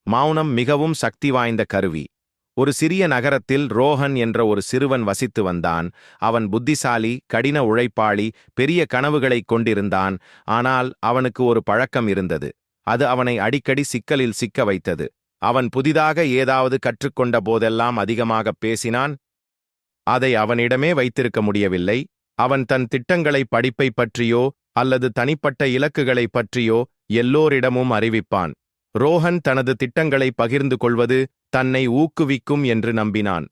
மௌனம் மிகவும் சக்தி வாய்ந்த கருவி. ஒரு சிறிய நகரத்தில் ரோஹன் என்ற ஒரு சிறுவன் வசித்து வந்தான். அவன் புத்திசாலி, கடின உழைப்பாளி, பெரிய கனவுகளைக் கொண்டிருந்தான். ஆனால் அவனுக்கு ஒரு பழக்கம் இருந்தது. அது அவனை அடிக்கடி சிக்கலில் சிக்க வைத்தது. அவன் புதிதாக ஏதாவது கற்றுக்கொண்ட போதெல்லாம் அதிகமாகப் பேசினான். அதை அவனிடமே வைத்திருக்க முடியவில்லை. அவன் தன் திட்டங்களை, படிப்பை பற்றியோ அல்லது தனிப்பட்ட இலக்குகளை பற்றியோ எல்லோரிடமும் அறிவிப்பான். ரோஹன் தனது திட்டங்களை பகிர்ந்து கொள்வது தன்னை ஊக்குவிக்கும் என்று நம்பினான்.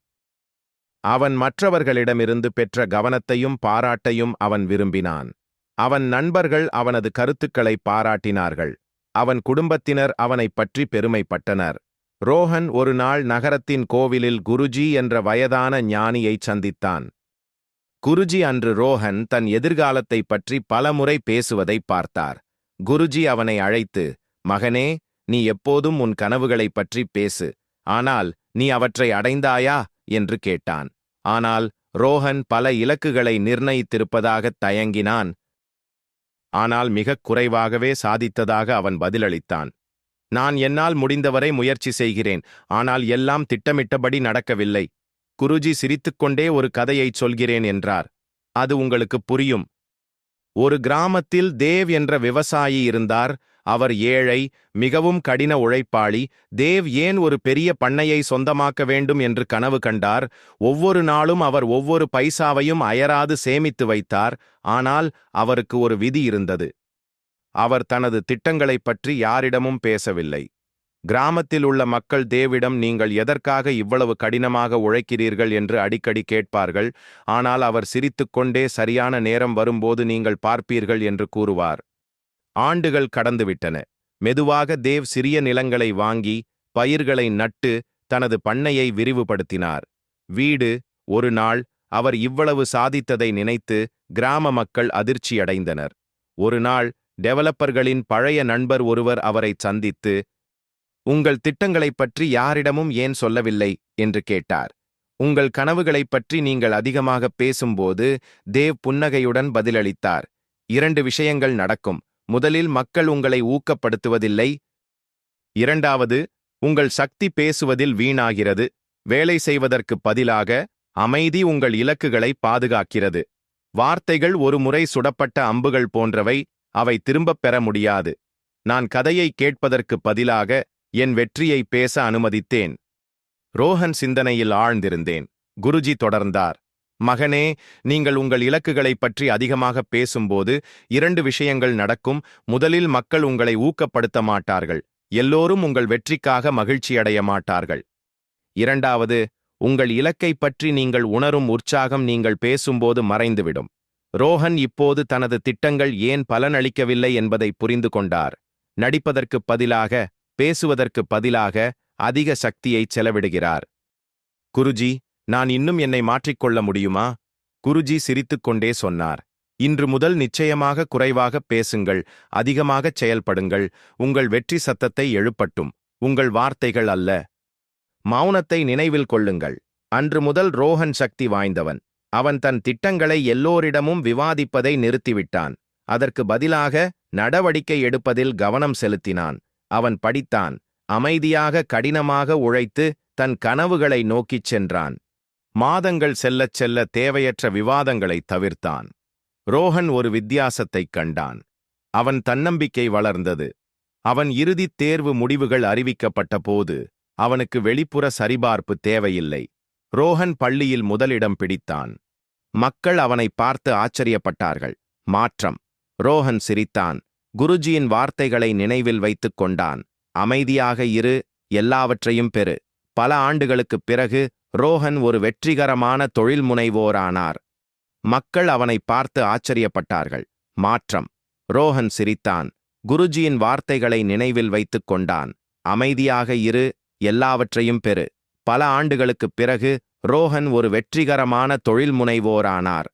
அவன் மற்றவர்களிடமிருந்து பெற்ற கவனத்தையும் பாராட்டையும் அவன் விரும்பினான். அவன் நண்பர்கள் அவனது கருத்துக்களை பாராட்டினார்கள். அவன் குடும்பத்தினர் அவனைப் பற்றி பெருமைப்பட்டனர். ரோஹன் ஒரு நாள் நகரத்தின் கோவிலில் குருஜி என்ற வயதான ஞானியைச் சந்தித்தான். குருஜி அன்று ரோஹன் தன் எதிர்காலத்தைப் பற்றி பலமுறை பேசுவதைப் பார்த்தார். குருஜி அவனை அழைத்து, "மகனே, நீ எப்போதும் உன் கனவுகளைப் பற்றி பேசு. ஆனால் நீ அவற்றை அடைந்தாயா?" என்று கேட்டான். ஆனால் ரோஹன் பல இலக்குகளை நிர்ணயித்திருப்பதாகத் தயங்கினான். ஆனால் மிகக் குறைவாகவே சாதித்ததாக அவன் பதிலளித்தான். "நான் என்னால் முடிந்தவரை முயற்சி செய்கிறேன், ஆனால் எல்லாம் திட்டமிட்டபடி நடக்கவில்லை." குருஜி சிரித்துக்கொண்டே ஒரு கதையைச் சொல்கிறேன் என்றார். "அது உங்களுக்கு புரியும்." ஒரு கிராமத்தில் தேவ் என்ற விவசாயி இருந்தார். அவர் ஏழை, மிகவும் கடின உழைப்பாளி. தேவ் ஏன் ஒரு பெரிய பண்ணையை சொந்தமாக்க வேண்டும் என்று கனவு கண்டார். ஒவ்வொரு நாளும் அவர் ஒவ்வொரு பைசாவையும் அயராது சேமித்து வைத்தார். ஆனால் அவருக்கு ஒரு விதி இருந்தது. அவர் தனது திட்டங்களைப் பற்றி யாரிடமும் பேசவில்லை. கிராமத்தில் உள்ள மக்கள் தேவிடம், "நீங்கள் எதற்காக இவ்வளவு கடினமாக உழைக்கிறீர்கள்?" என்று அடிக்கடி கேட்பார்கள். ஆனால் அவர் சிரித்துக்கொண்டே, "சரியான நேரம் வரும்போது நீங்கள் பார்ப்பீர்கள்" என்று கூறுவார். ஆண்டுகள் கடந்துவிட்டன. மெதுவாக தேவ் சிறிய நிலங்களை வாங்கி பயிர்களை நட்டு தனது பண்ணையை விரிவுபடுத்தினார். வீடு. ஒரு நாள் அவர் இவ்வளவு சாதித்ததை நினைத்து கிராம மக்கள் அதிர்ச்சியடைந்தனர். ஒரு நாள் டெவலப்பர்களின் பழைய நண்பர் ஒருவர் அவரை சந்தித்து, "உங்கள் திட்டங்களைப் பற்றி யாரிடமும் ஏன் சொல்லவில்லை?" என்று கேட்டார். "உங்கள் கனவுகளைப் பற்றி நீங்கள் அதிகமாக பேசும்போது." தேவ் புன்னகையுடன் பதிலளித்தார், "2 விஷயங்கள் நடக்கும். முதலில், மக்கள் உங்களை ஊக்கப்படுத்துவதில்லை. இரண்டாவது, உங்கள் சக்தி பேசுவதில் வீணாகிறது. வேலை செய்வதற்கு பதிலாக அமைதி உங்கள் இலக்குகளை பாதுகாக்கிறது. வார்த்தைகள் ஒரு முறை சுடப்பட்ட அம்புகள் போன்றவை. அவை திரும்பப் பெற முடியாது. நான் கதையை கேட்பதற்கு பதிலாக என் வெற்றியை பேச அனுமதித்தேன்." ரோஹன் சிந்தனையில் ஆழ்ந்திருந்தேன். குருஜி தொடர்ந்தார், "மகனே, நீங்கள் உங்கள் இலக்குகளைப் பற்றி அதிகமாக பேசும்போது 2 விஷயங்கள் நடக்கும். முதலில், மக்கள் உங்களை ஊக்கப்படுத்த மாட்டார்கள். எல்லோரும் உங்கள் வெற்றிக்காக மகிழ்ச்சியடைய மாட்டார்கள். இரண்டாவது, உங்கள் இலக்கைப் பற்றி நீங்கள் உணரும் உற்சாகம் நீங்கள் பேசும்போது மறைந்துவிடும்." ரோஹன் இப்போது தனது திட்டங்கள் ஏன் பலனளிக்கவில்லை என்பதை புரிந்து கொண்டார். நடிப்பதற்குப் பதிலாக, பேசுவதற்குப் பதிலாக அதிக சக்தியைச் செலவிடுகிறார். "குருஜி, நான் இன்னும் என்னை மாற்றிக்கொள்ள முடியுமா?" குருஜி சிரித்துக்கொண்டே சொன்னார், "இன்று முதல் நிச்சயமாக குறைவாகப் பேசுங்கள், அதிகமாகச் செயல்படுங்கள். உங்கள் வெற்றி சத்தத்தை எழுப்பட்டும், உங்கள் வார்த்தைகள் அல்ல." மௌனத்தை நினைவில் கொள்ளுங்கள். அன்று முதல் ரோஹன் சக்தி வாய்ந்தவன். அவன் தன் திட்டங்களை எல்லோரிடமும் விவாதிப்பதை நிறுத்திவிட்டான். அதற்கு பதிலாக நடவடிக்கை எடுப்பதில் கவனம் செலுத்தினான். அவன் படித்தான். அமைதியாக, கடினமாக உழைத்து தன் கனவுகளை நோக்கிச் சென்றான். மாதங்கள் செல்லச் செல்ல தேவையற்ற விவாதங்களைத் தவிர்த்தான். ரோஹன் ஒரு வித்தியாசத்தைக் கண்டான். அவன் தன்னம்பிக்கை வளர்ந்தது. அவன் இறுதித் தேர்வு முடிவுகள் அறிவிக்கப்பட்ட போது அவனுக்கு வெளிப்புற சரிபார்ப்பு தேவையில்லை. ரோஹன் பள்ளியில் முதலிடம் பிடித்தான். மக்கள் அவனை பார்த்து ஆச்சரியப்பட்டார்கள். மாற்றம். ரோஹன் சிரித்தான். குருஜியின் வார்த்தைகளை நினைவில் வைத்துக் கொண்டான். "அமைதியாக இரு, எல்லாவற்றையும் பெறு." பல ஆண்டுகளுக்குப் பிறகு ரோஹன் ஒரு வெற்றிகரமான தொழில்முனைவோரானார். மக்கள் அவனை பார்த்து ஆச்சரியப்பட்டார்கள். மாற்றம். ரோஹன் சிரித்தான். குருஜியின் வார்த்தைகளை நினைவில் வைத்துக் கொண்டான். "அமைதியாக இரு, எல்லாவற்றையும் பெறு." பல ஆண்டுகளுக்குப் பிறகு ரோஹன் ஒரு வெற்றிகரமான தொழில்முனைவோரானார்.